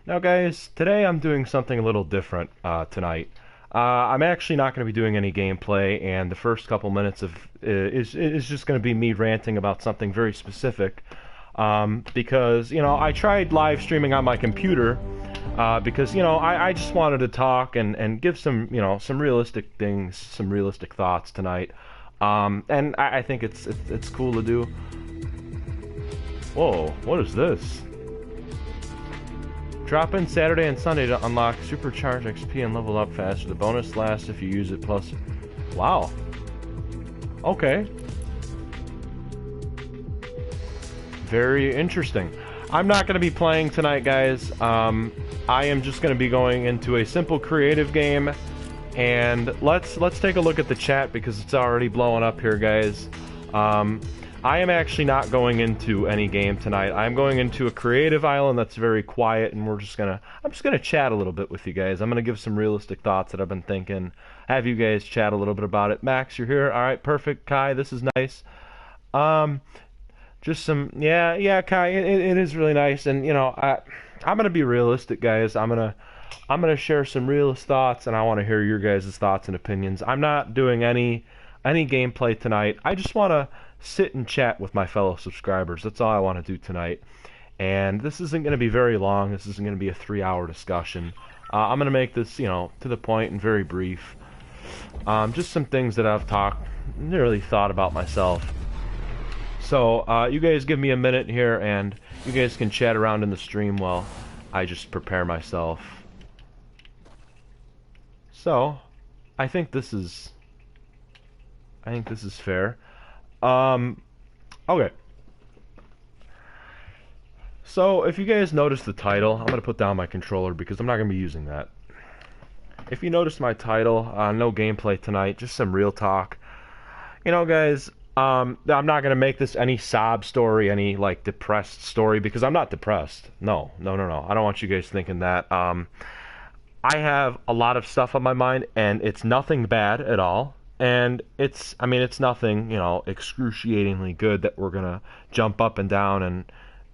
Now, guys, today I'm doing something a little different tonight. I'm actually not going to be doing any gameplay, and the first couple minutes of is just going to be me ranting about something very specific. Because I tried live streaming on my computer because I just wanted to talk and give some realistic things, some realistic thoughts tonight. And I think it's cool to do. Whoa, what is this? Drop in Saturday and Sunday to unlock supercharged XP and level up faster. The bonus lasts if you use it plus... Wow. Okay. Very interesting. I'm not going to be playing tonight, guys. I am just going to be going into a simple creative game. And let's take a look at the chat because it's already blowing up here, guys. I am actually not going into any game tonight. I'm going into a creative island that's very quiet, and I'm just gonna chat a little bit with you guys. I'm gonna give some realistic thoughts that I've been thinking. Have you guys chat a little bit about it. Max, you're here. All right, perfect. Kai, this is nice. Just some, yeah, Kai, it is really nice, and I'm gonna be realistic, guys. I'm gonna share some realist thoughts, and I want to hear your guys' thoughts and opinions. I'm not doing any gameplay tonight. I just want to sit and chat with my fellow subscribers. That's all I want to do tonight. And this isn't going to be very long. This isn't going to be a 3-hour discussion. I'm going to make this, to the point and very brief. Just some things that I've really thought about myself. So, you guys give me a minute here, and you guys can chat around in the stream while I just prepare myself. So, I think this is fair. Okay. So, if you guys notice the title, I'm going to put down my controller because I'm not going to be using that. If you notice my title, no gameplay tonight, just some real talk. Guys, I'm not going to make this any sob story, any, depressed story, because I'm not depressed. No. I don't want you guys thinking that. I have a lot of stuff on my mind, and it's nothing bad at all. And it's nothing, excruciatingly good that we're gonna jump up and down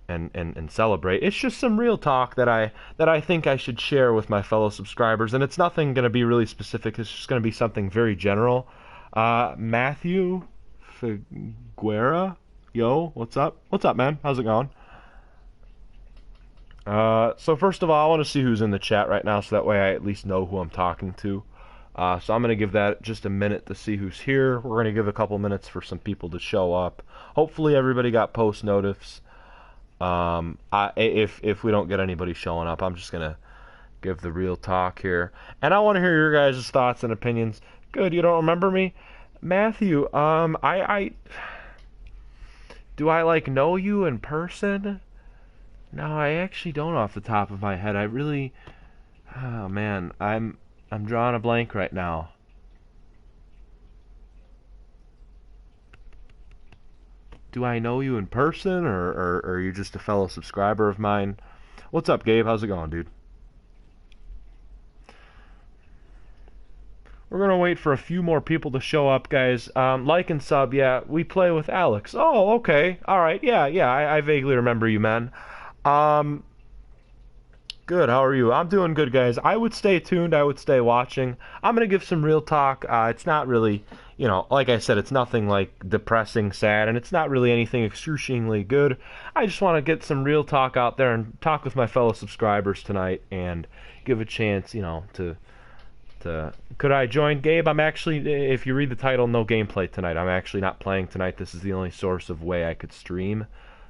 and celebrate. It's just some real talk that I think I should share with my fellow subscribers, and it's nothing gonna be really specific. It's just gonna be something very general. Matthew Figuera, yo, what's up? What's up, man? How's it going? So first of all, I want to see who's in the chat right now, so that way I at least know who I'm talking to. So I'm going to give that just a minute to see who's here. We're going to give a couple minutes for some people to show up. Hopefully everybody got post notifs. If we don't get anybody showing up, I'm just going to give the real talk here. And I want to hear your guys' thoughts and opinions. Good, you don't remember me? Matthew, do I, know you in person? No, I actually don't off the top of my head. I really... Oh, man, I'm drawing a blank right now. Do I know you in person, or are you just a fellow subscriber of mine? What's up, Gabe? How's it going, dude? We're going to wait for a few more people to show up, guys. Like and sub, yeah, we play with Alex. Oh, okay. All right, yeah, I vaguely remember you, man. Good, how are you? I'm doing good, guys. I would stay tuned. I would stay watching. I'm going to give some real talk. It's not really, like I said, it's nothing depressing, sad, and it's not really anything excruciatingly good. I just want to get some real talk out there and talk with my fellow subscribers tonight and give a chance, to... Could I join Gabe? I'm actually, if you read the title, no gameplay tonight. I'm actually not playing tonight. This is the only source of way I could stream.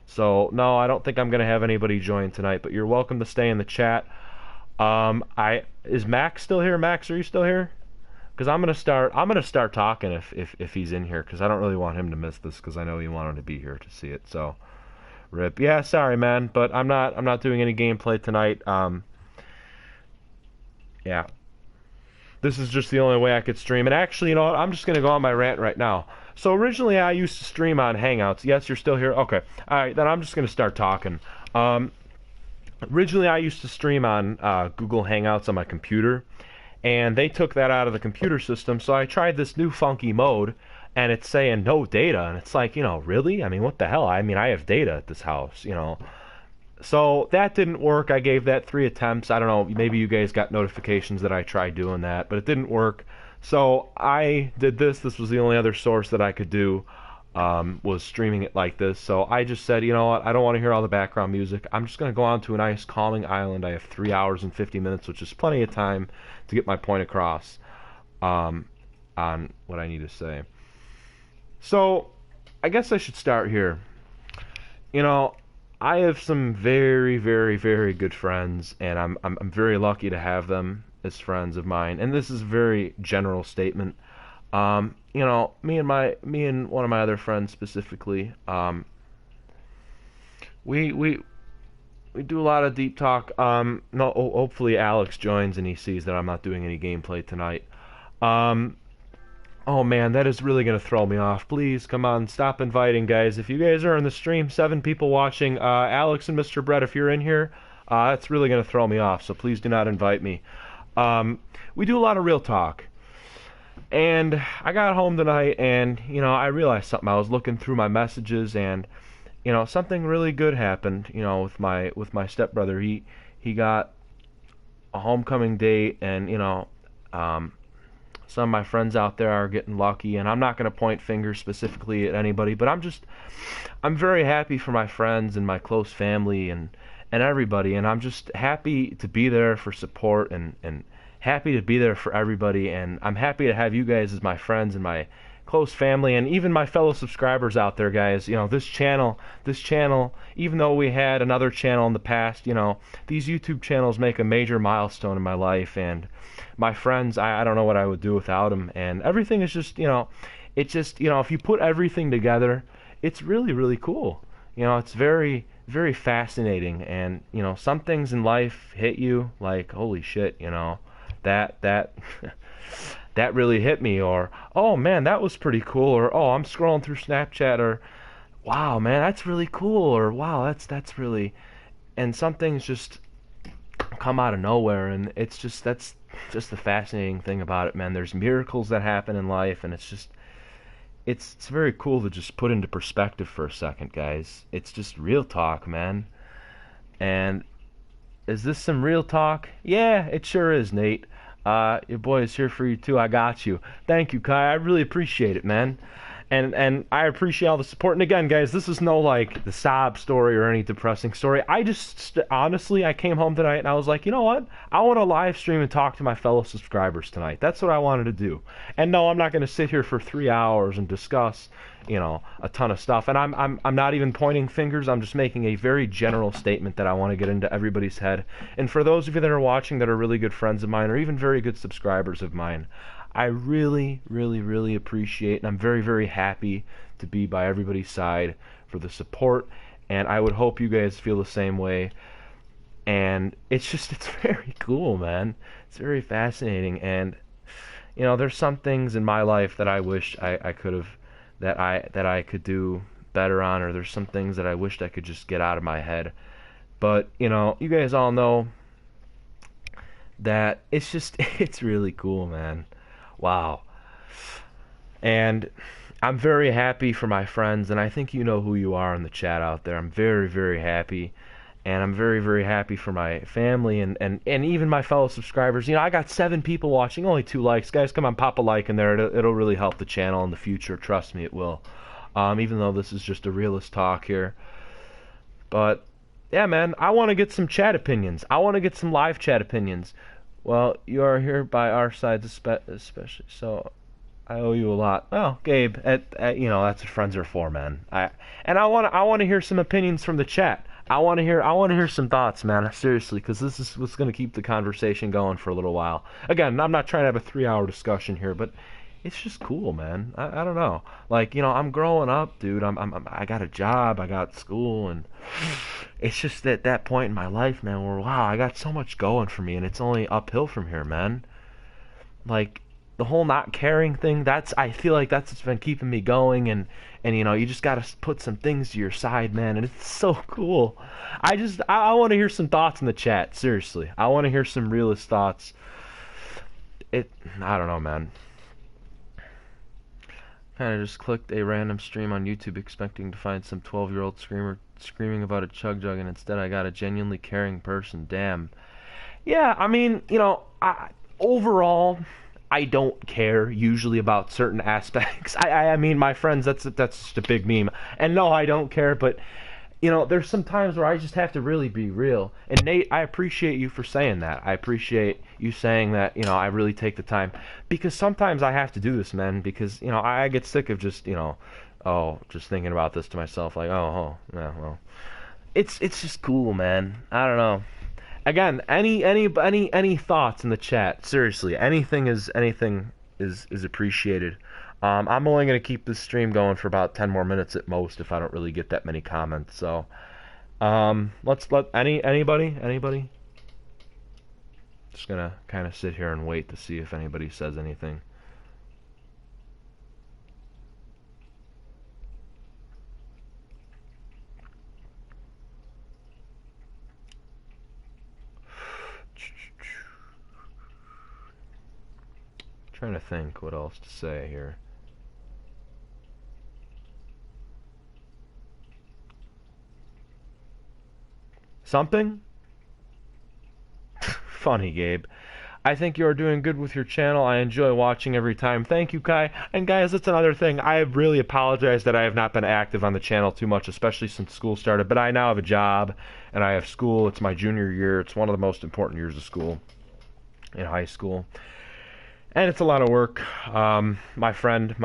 So, no, I don't think I'm going to have anybody join tonight, but you're welcome to stay in the chat. Is Max still here? Max, are you still here? Because I'm going to start talking if he's in here, because I don't really want him to miss this, because I know he wanted to be here to see it, so. Rip. Yeah, sorry, man, but I'm not doing any gameplay tonight. Yeah. This is just the only way I could stream. And actually, you know what? I'm just going to go on my rant right now. So originally I used to stream on Hangouts. Yes, you're still here? Okay. Alright, then I'm just going to start talking. Originally I used to stream on Google Hangouts on my computer. And they took that out of the computer system. So I tried this new funky mode. And it's saying no data. And it's like, really? I mean, what the hell? I mean, I have data at this house, So that didn't work. I gave that 3 attempts. I don't know, maybe you guys got notifications that I tried doing that, but it didn't work. So I did this. This was the only other source that I could do, was streaming it like this. So I just said, you know what? I don't want to hear all the background music. I'm just going to go on to a nice calming island. I have 3 hours and 50 minutes, which is plenty of time to get my point across, on what I need to say. So I guess I should start here. You know, I have some very, very, very good friends, and I'm very lucky to have them as friends of mine. And this is a very general statement. You know, me and one of my other friends specifically, we we we do a lot of deep talk. No, hopefully Alex joins and he sees that I'm not doing any gameplay tonight. Um, Oh man, that is really gonna throw me off. Please, come on, stop inviting, guys. If you guys are in the stream, 7 people watching, Alex and Mr. Brett, if you're in here, that's really gonna throw me off. So please do not invite me. We do a lot of real talk, and I got home tonight, and I realized something. I was looking through my messages, and something really good happened. With my stepbrother, he got a homecoming date, and um, some of my friends out there are getting lucky, and I'm not going to point fingers specifically at anybody, but I'm very happy for my friends and my close family and everybody, and I'm just happy to be there for support and happy to be there for everybody, and I'm happy to have you guys as my friends and my close family, and even my fellow subscribers out there, guys. This channel, even though we had another channel in the past, these YouTube channels make a major milestone in my life, and my friends, I don't know what I would do without them, and everything is just, it's just, if you put everything together, it's really, really cool. It's very, very fascinating, and, some things in life hit you like, holy shit, that that really hit me, or oh man, that was pretty cool, or oh, I'm scrolling through Snapchat, or wow man, that's really cool, or wow, that's really, and some things just come out of nowhere, and that's just the fascinating thing about it, man. There's miracles that happen in life, and it's very cool to just put into perspective for a second, guys. It's just real talk, man. And is this some real talk? Yeah, it sure is, Nate. Your boy is here for you too. I got you. Thank you, Kai. I really appreciate it, man. And I appreciate all the support. And again, guys, this is no like the sob story or any depressing story. I just honestly, I came home tonight and I was like, you know what? I want to live stream and talk to my fellow subscribers tonight. That's what I wanted to do. And no, I'm not going to sit here for 3 hours and discuss, a ton of stuff. And I'm not even pointing fingers. I'm just making a very general statement that I want to get into everybody's head. And for those of you that are watching that are really good friends of mine or even very good subscribers of mine, I really, really, really appreciate, and I'm very, very happy to be by everybody's side for the support, and I would hope you guys feel the same way. And it's very cool, man. It's very fascinating, and there's some things in my life that I wish I could have, that I could do better on, or there's some things that I wished I could just get out of my head. But you guys all know that it's really cool, man. Wow. And I'm very happy for my friends, and I think you know who you are in the chat out there. I'm very, very happy, and I'm very, very happy for my family and even my fellow subscribers. I got 7 people watching, only 2 likes. Guys, come on, pop a like in there. It'll really help the channel in the future. Trust me, it will. Even though this is just a realist talk here. But, yeah, man, I want to get some chat opinions. I want to get some live chat opinions. Well, you are here by our side, especially, so I owe you a lot. Oh, Gabe, that's what friends are for, man. I want to hear some opinions from the chat. I want to hear some thoughts, man. Seriously, because this is what's going to keep the conversation going for a little while. Again, I'm not trying to have a 3-hour discussion here, but it's just cool, man. I don't know. Like, I'm growing up, dude. I got a job, I got school, and it's just at that point in my life, man, where wow, I got so much going for me, and it's only uphill from here, man. Like the whole not caring thing, I feel like that's what's been keeping me going, and you just got to put some things to your side, man, and it's so cool. I want to hear some thoughts in the chat, seriously. I want to hear some realist thoughts. I don't know, man. Kind of just clicked a random stream on YouTube expecting to find some 12-year-old screamer screaming about a chug jug, and instead I got a genuinely caring person. Damn. Yeah, I mean, overall, I don't care usually about certain aspects. I mean, my friends, that's just a big meme. And no, I don't care, but there's some times where I just have to really be real. And Nate, I appreciate you for saying that. I appreciate you saying that, I really take the time. Because sometimes I have to do this, man, because, I get sick of just, just thinking about this to myself, like, yeah, well. It's just cool, man. I don't know. Again, any thoughts in the chat? Seriously, anything is appreciated. I'm only gonna keep this stream going for about 10 more minutes at most if I don't really get that many comments. So, let's let anybody. Just gonna kind of sit here and wait to see if anybody says anything. Trying to think what else to say here. Something? Funny, Gabe. I think you are doing good with your channel. I enjoy watching every time. Thank you, Kai. And guys, that's another thing. I really apologize that I have not been active on the channel too much, especially since school started. But I now have a job, and I have school. It's my junior year. It's one of the most important years of school in high school. And it's a lot of work. My friend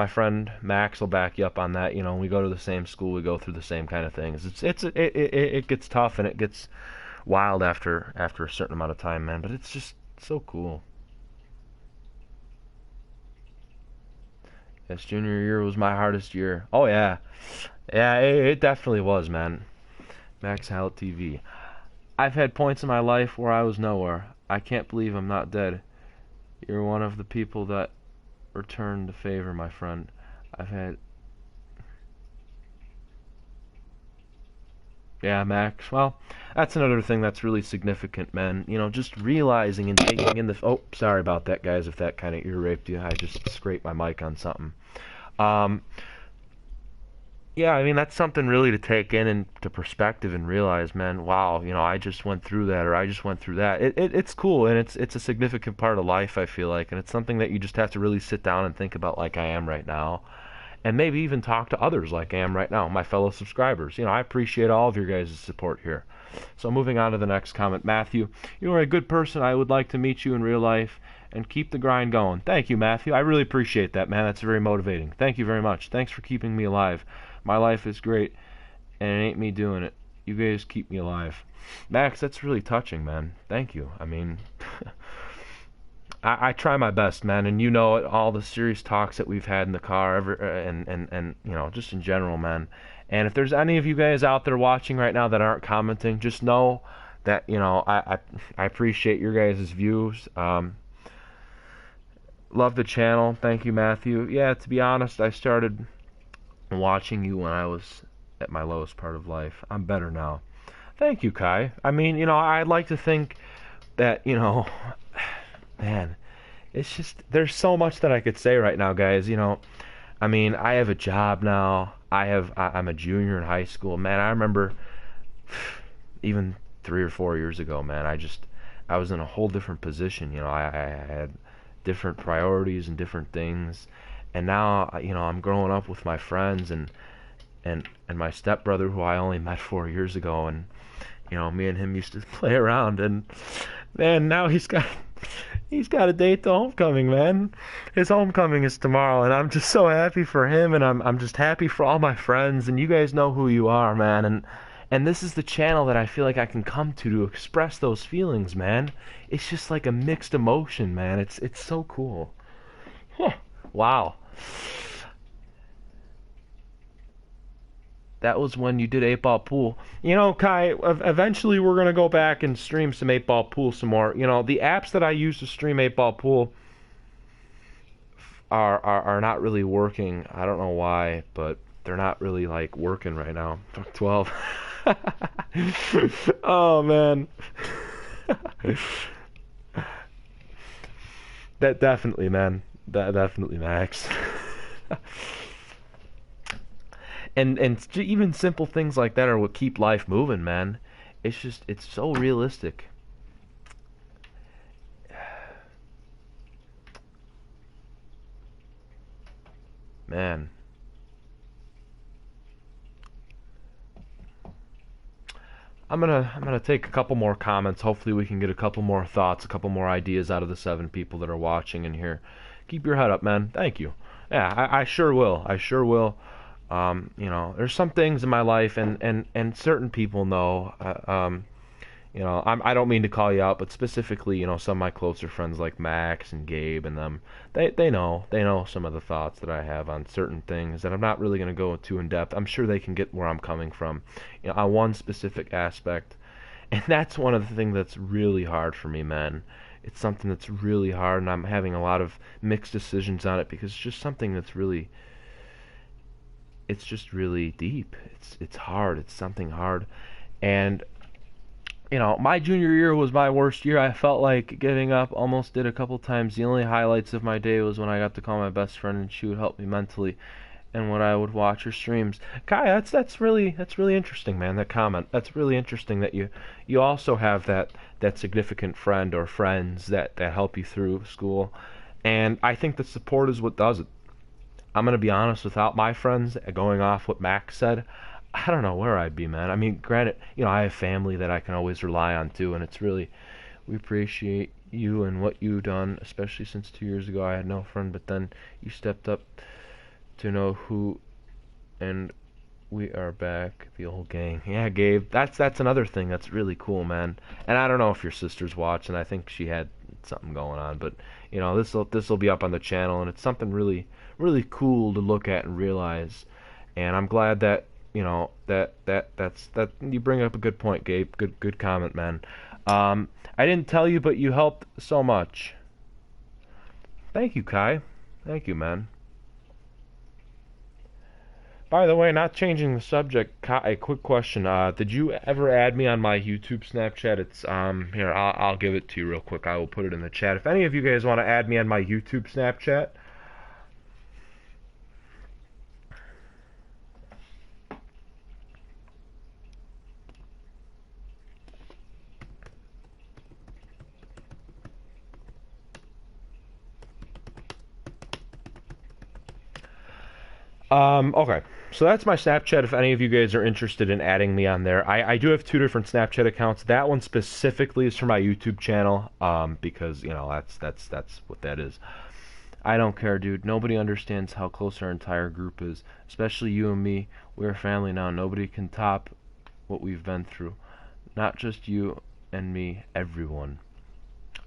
Max will back you up on that. We go to the same school. We go through the same kind of things. It gets tough and it gets wild after a certain amount of time, man. But it's just so cool. Yes, junior year was my hardest year. Oh yeah, it definitely was, man. Max Hallett TV. I've had points in my life where I was nowhere. I can't believe I'm not dead. You're one of the people that returned the favor, my friend. I've had... Yeah, Max. Well, that's another thing that's really significant, man. Just realizing and taking in the... Oh, sorry about that, guys, if that kind of ear raped you. I just scraped my mic on something. Yeah, I mean, that's something really to take in into perspective and realize, man, wow, I just went through that, or I just went through that. It's cool, and it's a significant part of life, I feel like, and it's something that you just have to really sit down and think about like I am right now, and maybe even talk to others like I am right now, my fellow subscribers. I appreciate all of your guys' support here. So moving on to the next comment. Matthew, you are a good person. I would like to meet you in real life and keep the grind going. Thank you, Matthew. I really appreciate that, man. That's very motivating. Thank you very much. Thanks for keeping me alive. My life is great, and it ain't me doing it. You guys keep me alive. Max, that's really touching, man. Thank you. I mean, I try my best, man, and all the serious talks that we've had in the car, and just in general, man. And if there's any of you guys out there watching right now that aren't commenting, just know that, I appreciate your guys' views. Love the channel. Thank you, Matthew. Yeah, to be honest, I started watching you when I was at my lowest part of life. I'm better now. Thank you, Kai. I mean, I'd like to think that, man, it's just, there's so much that I could say right now, guys. I mean, I have a job now. I'm a junior in high school. Man, I remember even 3 or 4 years ago, man, I was in a whole different position. I had different priorities and different things. And now, I'm growing up with my friends and my stepbrother, who I only met 4 years ago, and me and him used to play around. And man, now he's got a date to homecoming, man. His homecoming is tomorrow, and I'm just so happy for him, and I'm just happy for all my friends. And you guys know who you are, man. And this is the channel that I feel like I can come to express those feelings, man. It's just like a mixed emotion, man. It's so cool. Huh. Wow. That was when you did 8-Ball Pool. Kai, eventually we're going to go back and stream some 8-Ball Pool some more. The apps that I use to stream 8-Ball Pool are not really working. I don't know why, but they're not really, like, working right now. Fuck 12. Oh, man. That definitely, man. Definitely, Max. And even simple things like that are what keep life moving, man. It's so realistic. Man. I'm gonna take a couple more comments. Hopefully we can get a couple more thoughts, a couple more ideas out of the 7 people that are watching in here. Keep your head up, man. Thank you. Yeah, I sure will. I sure will. There's some things in my life, and certain people know. I don't mean to call you out, but specifically, some of my closer friends like Max and Gabe and them, they know some of the thoughts that I have on certain things that I'm not really going to go too in depth. I'm sure they can get where I'm coming from, on one specific aspect, and that's one of the things that's really hard for me, man. It's something that's really hard, and I'm having a lot of mixed decisions on it because it's just something that's it's just really deep. It's hard. It's something hard, and my junior year was my worst year. I felt like giving up, almost did a couple times. The only highlights of my day was when I got to call my best friend and she would help me mentally and when I would watch her streams. Kai, that's really interesting, man, that comment. That's really interesting that you also have that significant friend or friends that help you through school. And I think the support is what does it. I'm going to be honest, without my friends, going off what Max said, I don't know where I'd be, man. I mean, granted, I have family that I can always rely on too, and it's really, we appreciate you and what you've done, especially since 2 years ago I had no friend, but then you stepped up to know who, and we are back, the old gang. Yeah, Gabe, that's another thing that's really cool, man. And I don't know if your sister's watching. I think she had something going on, but this will be up on the channel, and it's something really really cool to look at and realize. And I'm glad that that you bring up a good point, Gabe. Good comment, man. I didn't tell you, but you helped so much. Thank you, Kai. Thank you, man. By the way, not changing the subject, Kai, a quick question. Did you ever add me on my YouTube Snapchat? It's here. I'll give it to you real quick. I will put it in the chat. If any of you guys want to add me on my YouTube Snapchat. Okay. So that's my Snapchat. If any of you guys are interested in adding me on there, I do have 2 different Snapchat accounts. That one specifically is for my YouTube channel, because that's what that is. I don't care, dude. Nobody understands how close our entire group is, especially you and me. We're family now. Nobody can top what we've been through. Not just you and me, everyone.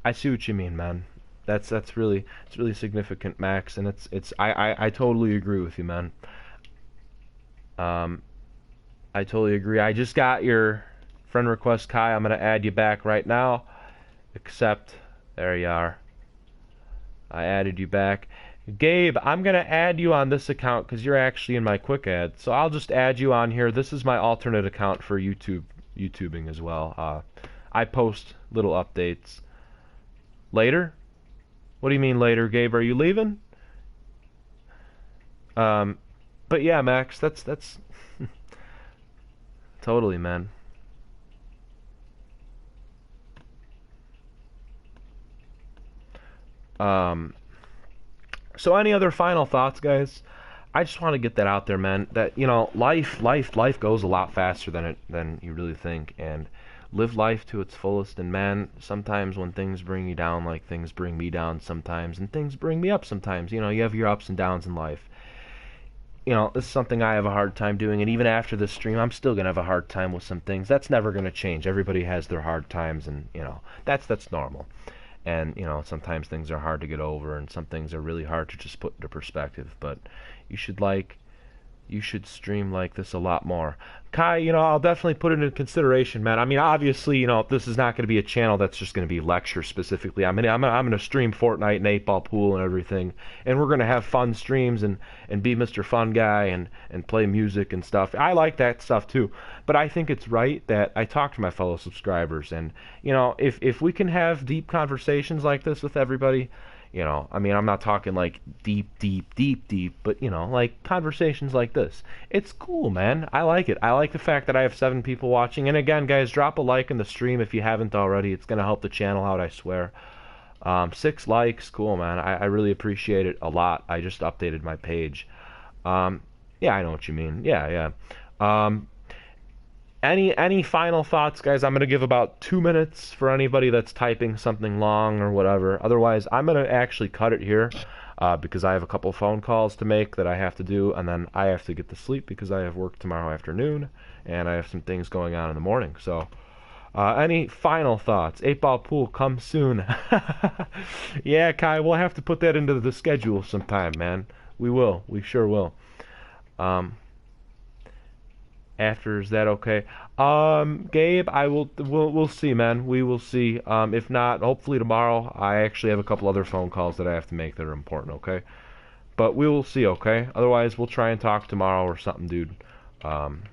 I see what you mean, man. That's really, it's really significant, Max, and I totally agree with you, man. Um, I totally agree. I just got your friend request, Kai. I'm gonna add you back right now. Accept. There you are. I added you back. Gabe, I'm gonna add you on this account because you're actually in my quick add. So I'll just add you on here. This is my alternate account for YouTubing as well. I post little updates. Later? What do you mean later, Gabe? Are you leaving? But yeah, Max, that's totally, man. Um, so any other final thoughts, guys? I just want to get that out there, man. That life goes a lot faster than you really think, and live life to its fullest. And man, sometimes when things bring you down, like things bring me down sometimes, and things bring me up sometimes. You have your ups and downs in life. This is something I have a hard time doing, and even after this stream, I'm still gonna have a hard time with some things. That's never gonna change. Everybody has their hard times, and that's normal. And sometimes things are hard to get over, and some things are really hard to just put into perspective. But you should stream like this a lot more. Kai, I'll definitely put it into consideration, man. I mean, obviously, this is not going to be a channel that's just going to be lecture specifically. I'm gonna stream Fortnite and 8-ball pool and everything, and we're gonna have fun streams and be Mr. Fun Guy and play music and stuff. I like that stuff too, but I think it's right that I talk to my fellow subscribers, and if we can have deep conversations like this with everybody, You know, I mean, I'm not talking like deep, deep, deep, deep, but you know, like conversations like this. It's cool, man. I like it. I like the fact that I have 7 people watching. And again, guys, drop a like in the stream if you haven't already. It's gonna help the channel out, I swear. 6 likes, cool, man. I really appreciate it a lot. I just updated my page. Um, yeah, I know what you mean. Yeah, yeah. Um, any final thoughts, guys? I'm gonna give about 2 minutes for anybody that's typing something long or whatever. Otherwise, I'm gonna actually cut it here because I have a couple phone calls to make that I have to do, and then I have to get to sleep because I have work tomorrow afternoon, and I have some things going on in the morning. So. Any final thoughts? 8-ball pool, come soon. Yeah, Kai, we'll have to put that into the schedule sometime, man. We will. We sure will. Um, After, is that okay? Gabe, we'll see, man. We will see. If not, hopefully tomorrow. I actually have a couple other phone calls that I have to make that are important, okay? But we will see, okay? Otherwise, we'll try and talk tomorrow or something, dude. Um,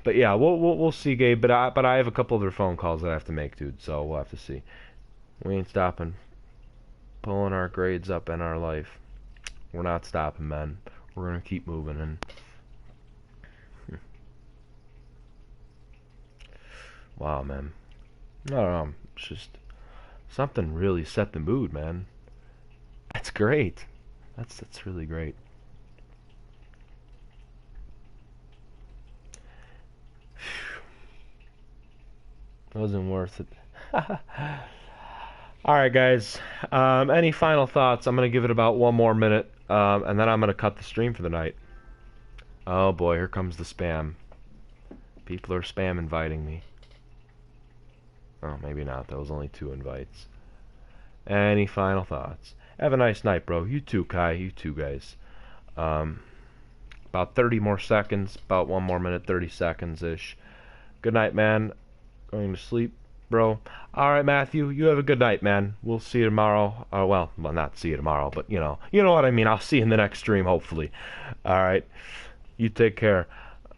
But yeah, we'll see, Gabe. But I have a couple other phone calls that I have to make, dude. So we'll have to see. We ain't stopping. Pulling our grades up in our life. We're not stopping, man. We're gonna keep moving. And wow, man. I don't know. It's just something really set the mood, man. That's great. That's really great. Wasn't worth it. Alright, guys. Any final thoughts? I'm going to give it about 1 more minute, and then I'm going to cut the stream for the night. Oh boy, here comes the spam. People are spam inviting me. Oh, maybe not. That was only 2 invites. Any final thoughts? Have a nice night, bro. You too, Kai. You too, guys. About 30 more seconds. About 1 more minute, 30 seconds-ish. Good night, man. Going to sleep, bro. Alright, Matthew, you have a good night, man. We'll see you tomorrow. Well, not see you tomorrow, but you know what I mean. I'll see you in the next stream, hopefully. Alright, you take care.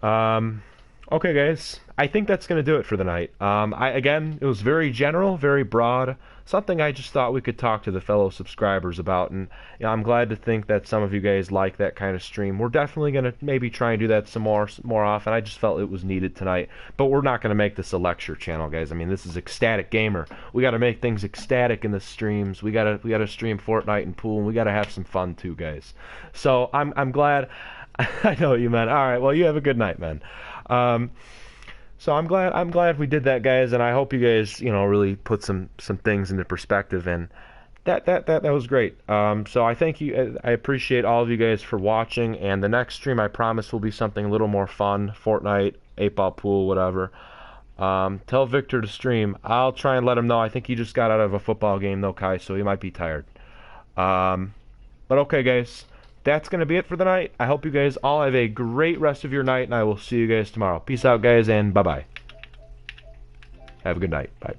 Okay, guys, I think that's going to do it for the night. Again, it was very general, very broad, something I just thought we could talk to the fellow subscribers about, and you know, I'm glad to think that some of you guys like that kind of stream. We're definitely going to maybe try and do that some more often. I just felt it was needed tonight, but we're not going to make this a lecture channel, guys. I mean, this is Ecstatic Gamer. We got to make things ecstatic in the streams. We got to stream Fortnite and pool, and we got to have some fun too, guys. So I'm glad. I know what you meant. All right, well, you have a good night, man. So I'm glad we did that, guys, and I hope you guys, really put some things into perspective, and that was great. So I thank you. I appreciate all of you guys for watching, and the next stream I promise will be something a little more fun. Fortnite, 8-ball pool, whatever. Tell Victor to stream. I'll try and let him know. I think he just got out of a football game though, Kai, so he might be tired. But okay, guys. That's going to be it for the night. I hope you guys all have a great rest of your night, and I will see you guys tomorrow. Peace out, guys, and bye-bye. Have a good night. Bye.